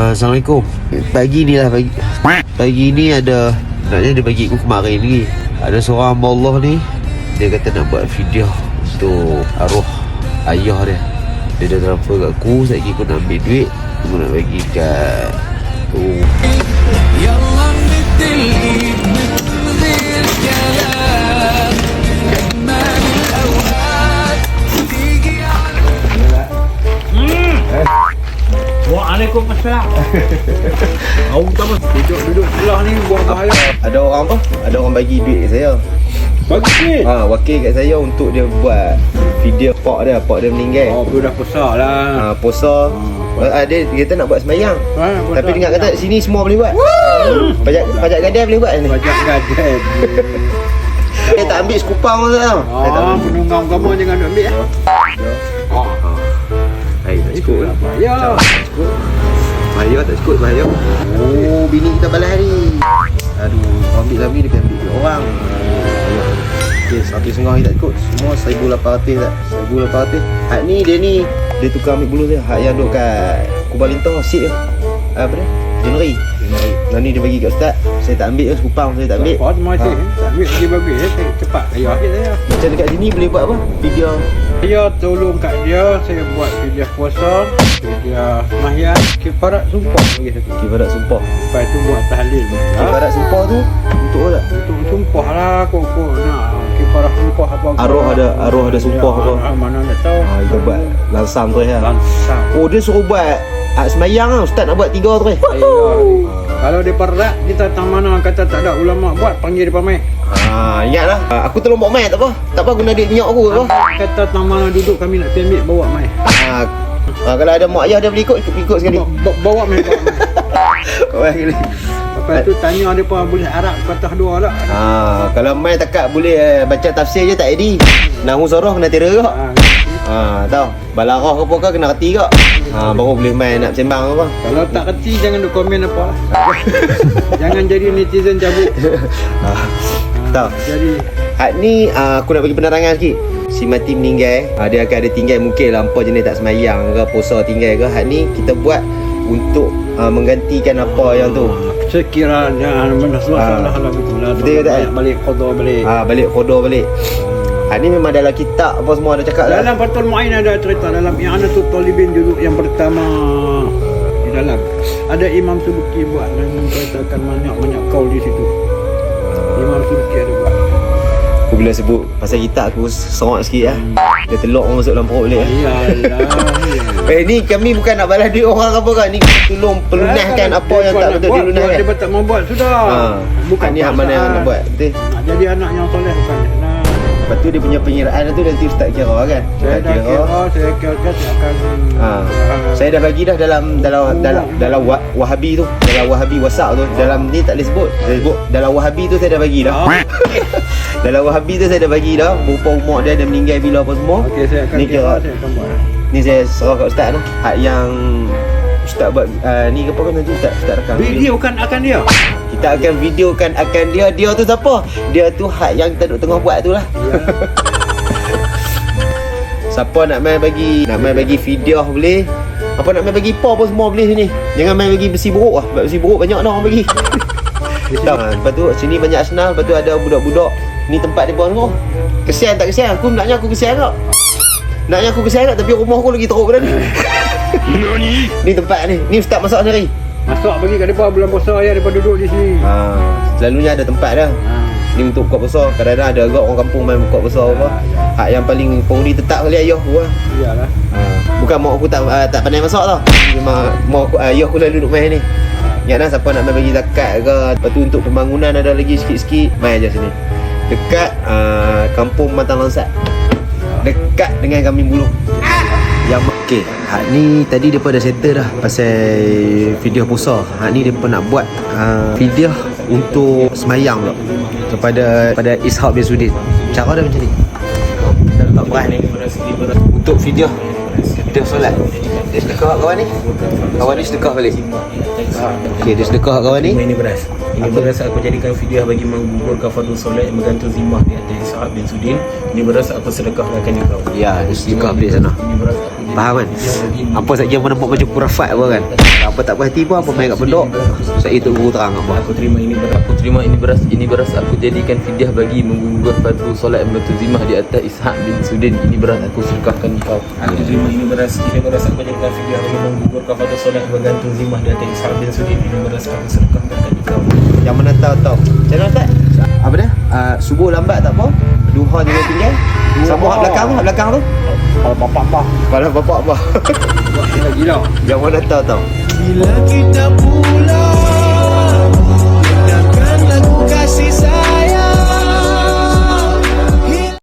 Assalamualaikum. Pagi ni lah, pagi ni ada, naknya dia bagi aku kemarin ni, ada seorang hamba Allah ni, dia kata nak buat video untuk arwah ayah dia. Dia dah transfer kat aku, sekejap aku nak ambil duit, aku nak bagi kat tu. Waalaikumsalam. Awak tak mas duduk sebelah ni buat bahaya. Ada orang apa? Ada orang bagi duit kat saya. Bagi duit? Wakil kat saya untuk dia buat video pak dia meninggal. Oh, dia dah puasa lah. Puasa. Dia kata nak buat sembahyang. Tapi dengar kata sini semua boleh buat. Pajak gadai boleh buat ni. Pajak gadai. Dia tak ambil sekupang tu tau. Penunggang kamu jangan ambil ya. Hai, tak cukup lah. Ya. Bahaya tak cukup, bahaya. Oh, bini kita balas ni. Aduh, kau ambil lagi dia ambil dua orang. Okey, 1.5 tak cukup. Semua 1,800 tak. 1,800. Hak ni dia tukar ambil bulu dia. Hak yang duduk kat Kubah Lintong asyik dia. Apa dia? Januari. Nah ni dia bagi kat ustaz. Saya tak ambil sekupang, saya tak ambil. Masih tak ambil lagi bagus cepat ayah saya. Macam dekat sini boleh buat apa? Video. Saya tolong kat dia, saya buat video puasa, video sembahyang, kifarat sumpah bagi satu. Kifarat sumpah. Lepas tu buat tahlil. Kifarat sumpah tu untuk apa tak? Untuk sumpah lah kok nak kifarat sumpah apa. Arwah ada sumpah apa? Mana nak tahu. Kita buat langsam tu ya. Langsam. Oh, dia suruh buat semayang lah. Ustaz nak buat 3 tu. Kalau dia berat, kita tak mana kata tak ada ulama buat, panggil dia pamai. Ingatlah. Aku tolong bawa mai tak apa. Tak apa guna duit minyak aku apa. Kata tak mana duduk kami nak ambil bawa mai. Kalau ada mak ayah dia boleh ikut sekali. Bawa mai. Lepas tu tanya dia pun boleh Arab kata dua lah. Kalau mai takat boleh baca tafsir je tak edit. Nahu soroh kena tira ke? Tahu. Balarah ke apa ke kena reti ke? Baru boleh main nak sembang apa. Kalau tak reti jangan duk komen apa lah. Jangan jadi netizen cabut. Tahu. Jadi hak ni aku nak bagi penerangan sikit. Si mati meninggal, dia akan ada tinggal mungkin lampau jenis tak semayang ke, puasa tinggal ke. Hak ni kita buat untuk menggantikan apa yang tu. Sekiranya benda salah betul lah. Betul tak? Balik qada balik. Balik qada balik. Hak ni memang dalam kitab apa semua ada cakap dalam Fathul Mu'in ada cerita dalam I'anatul Talibin juzuk yang pertama di dalam ada Imam Subki buat dan menceritakan banyak kaul di situ. Imam Subki ada buat. Aku bila sebut pasal kitab aku seronok sikit lah. Dia telok orang masuk dalam perut balik. Iyalah. Ni kami bukan nak balas duit orang apa kan. Ni tolong pelunaskan apa yang tak betul dilunaskan. Dia tak mau buat sudah. Bukan ni hak mana yang nak buat. Betul. Jadi anak yang soleh bukan. Lepas tu dia punya penyiraan tu nanti ustaz kira kan. Saya dah kira akan saya dah bagi dah dalam Wahabi tu, dalam Wahabi WhatsApp tu. Dalam ni tak boleh sebut. Dalam Wahabi tu saya dah bagi dah. Dalam Wahabi tu saya dah bagi dah berupa umur dia meninggal bila apa semua. Okey, saya akan buat. Ni saya serah kat ustaz tu. Hak yang ustaz buat ni ke apa kan nanti ustaz rekam video kan akan dia. Kita akan videokan akan dia. Dia tu siapa? Dia tu hak yang kita duk tengah buat tu lah. Siapa nak main bagi video boleh. Apa nak main bagi apa semua boleh sini. Jangan main bagi besi buruk lah. Sebab besi buruk banyak dah orang bagi. Lepas tu sini banyak Arsenal. Lepas tu ada budak-budak. Ni tempat dia buat tu. Kesian tak kesian? Naknya aku kesian tak? Naknya aku kesian tak? Tapi rumah aku lagi teruk pada ni. Ni tempat ni. Ni ustaz masak sendiri. Masak bagi kat depan bulan puasa ya, depa duduk di sini. Selalunya ada tempat dah. Ni untuk buka puasa. Kadang-kadang ada agak orang kampung main buka puasa apa. Hak yang paling pengundi tetap kali ayah aku lah. Iyalah. Bukan mak aku tak pandai masak tau. Memang mak aku, ayah aku lalu duduk main ni. Ingatlah siapa nak main bagi zakat ke. Lepas tu untuk pembangunan ada lagi sikit-sikit. Main je sini. Dekat kampung Matang Lansat. Dekat dengan Kambing Buluh. Yang okey, hak ni tadi depa dah settle dah pasal video puasa. Hak ni depa nak buat video untuk semayang pula kepada Ishaq bin Sudin. Cara dia macam ni. Kita letak beras ni untuk video solat. Dia sedekah kawan ni. Kawan ni sedekah balik. Okey, dia sedekah kawan ni. Ini beras. Ini beras aku jadikan video bagi menggugurkan fardhu solat, menggantung zimmah di atas Ishaq bin Sudin Ini beras aku sedekahkan kau. Ya, suka beli sana. Ini beras aku Faham kan? Apa saja yang menempat macam kurafat apa kan? Apa tak berhati pun apa main kat pondok. Saya itu guru terang apa. Aku terima ini beras. Aku terima ini beras aku jadikan fidyah bagi menggugur fardu solat bertuzimah di atas Ishaq bin Sudin. Ini beras aku sedekahkan kau. Aku terima ini beras aku jadikan fidyah bagi menggugur fardu solat bergantung zimah di atas Ishaq bin Sudin. Ini beras aku sedekahkan kau. Yang mana tahu. Macam mana Ustaz? Apa dia? Subuh lambat tak apa. Duha juga tinggal. Sama hak belakang tu. Kalau bapak-bapak Kepala bapak apa? buat gila-gila. Yang mana tahu. Bila kita pulang